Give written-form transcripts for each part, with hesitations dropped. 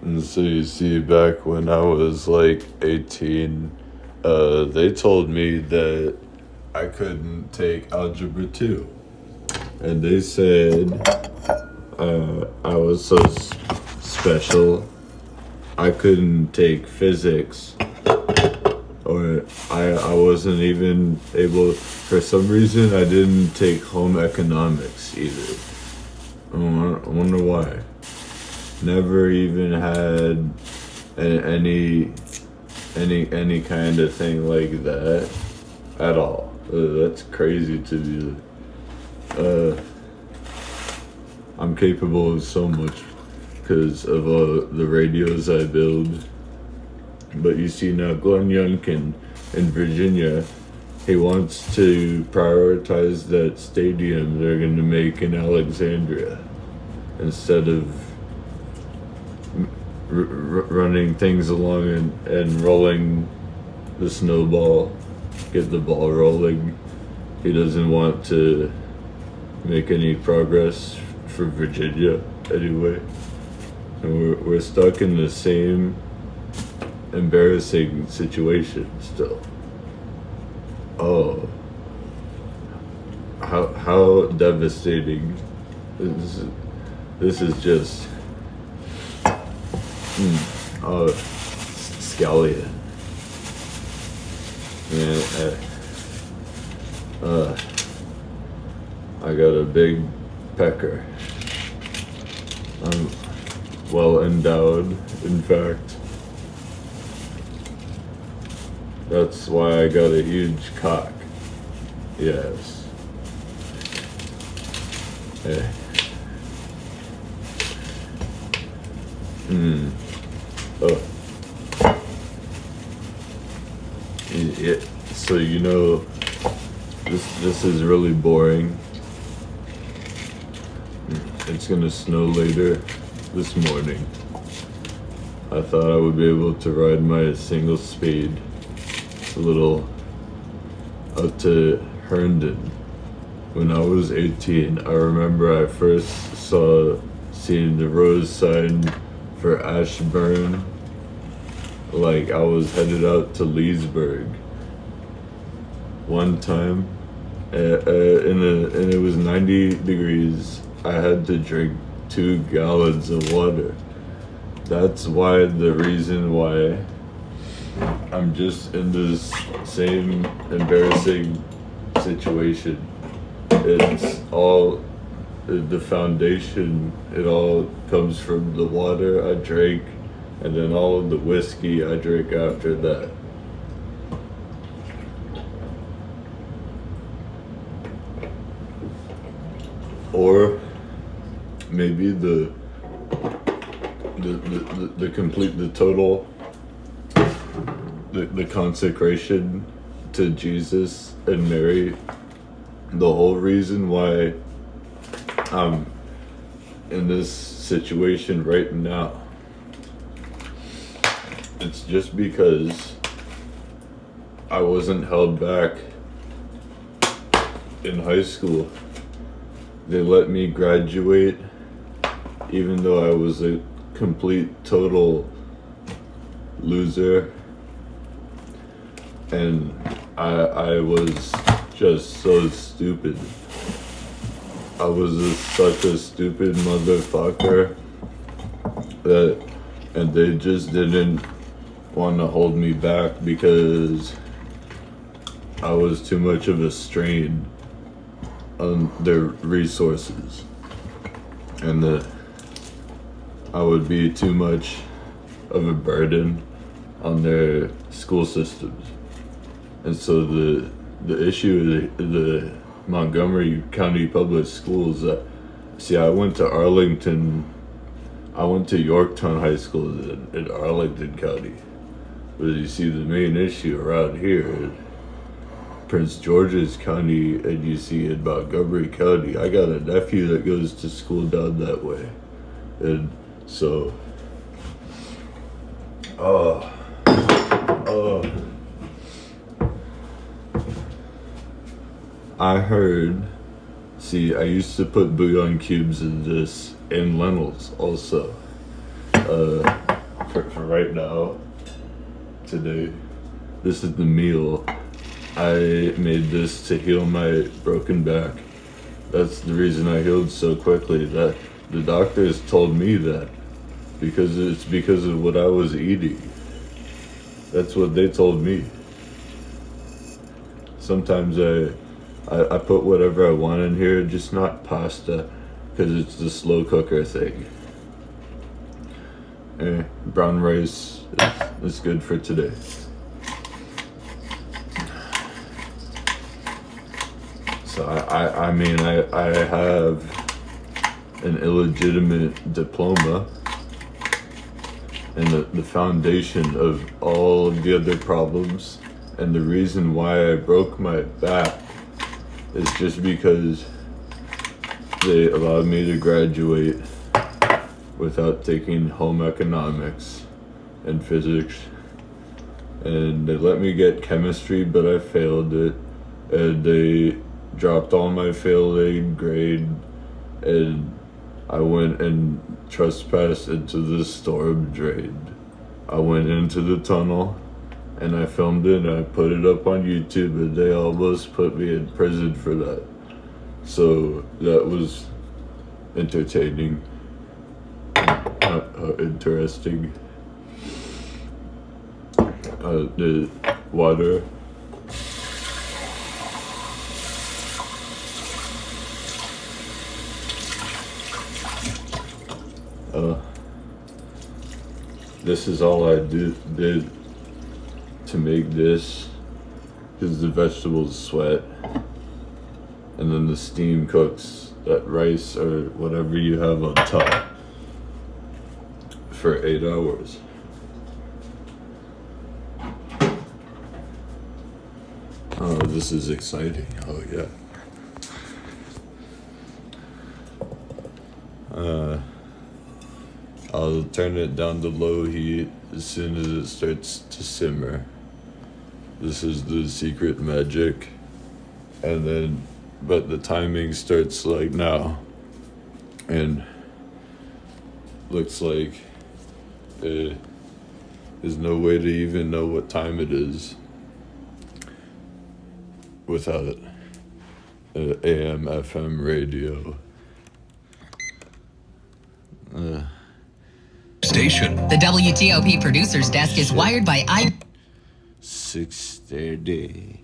And so you see, back when I was like 18, they told me that I couldn't take Algebra 2. And they said I was so special, I couldn't take physics. Or I wasn't even able, for some reason, I didn't take home economics either. I wonder why. Never even had any kind of thing like that at all. That's crazy to me. I'm capable of so much because of the radios I build. But you see now, Glenn Youngkin in Virginia, he wants to prioritize that stadium they're going to make in Alexandria instead of running things along and rolling the snowball, get the ball rolling. He doesn't want to make any progress for Virginia anyway. And we're stuck in the same embarrassing situation still. Oh, how devastating. This is just scallion. Man, I got a big pecker. I'm well endowed, in fact. That's why I got a huge cock. Yes. Hey. Oh. Yeah. So this is really boring. It's gonna snow later this morning. I thought I would be able to ride my single speed a little up to Herndon. When I was 18, I remember I first seeing the road sign for Ashburn. Like I was headed out to Leesburg one time, and it was 90 degrees. I had to drink 2 gallons of water. That's why the reason why I'm just in this same embarrassing situation. It's all the foundation. It all comes from the water I drank, and then all of the whiskey I drank after that. Or maybe the total the consecration to Jesus and Mary. The whole reason why I'm in this situation right now, it's just because I wasn't held back in high school. They let me graduate even though I was a complete total loser, and I was just so stupid. I was such a stupid motherfucker and they just didn't want to hold me back because I was too much of a strain on their resources, and I would be too much of a burden on their school systems. And so the issue of the Montgomery County Public Schools, I went to Yorktown High School in Arlington County. But you see, the main issue around here, Prince George's County, and you see in Montgomery County, I got a nephew that goes to school down that way. And so, I heard, I used to put bouillon cubes in lentils also. for right now, today, this is the meal. I made this to heal my broken back. That's the reason I healed so quickly. That the doctors told me that because it's because of what I was eating. That's what they told me. Sometimes I put whatever I want in here, just not pasta, because it's the slow cooker thing. Brown rice is good for today. So I mean I have an illegitimate diploma, and the foundation of all of the other problems, and the reason why I broke my back is just because they allowed me to graduate without taking home economics and physics, and they let me get chemistry, but I failed it, and they dropped all my failed aid grade, and I went and trespassed into the storm drain. I went into the tunnel and I filmed it and I put it up on YouTube, and they almost put me in prison for that. So that was entertaining. Interesting. The water. This is all I did to make this, because the vegetables sweat, and then the steam cooks that rice or whatever you have on top for 8 hours. Oh, this is exciting. Oh yeah. I'll turn it down to low heat as soon as it starts to simmer. This is the secret magic. And then, but the timing starts like now. And looks like there's no way to even know what time it is without AM, FM radio. Station. The WTOP producer's desk is wired by 6:30.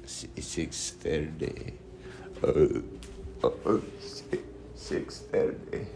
6:30. 6:30.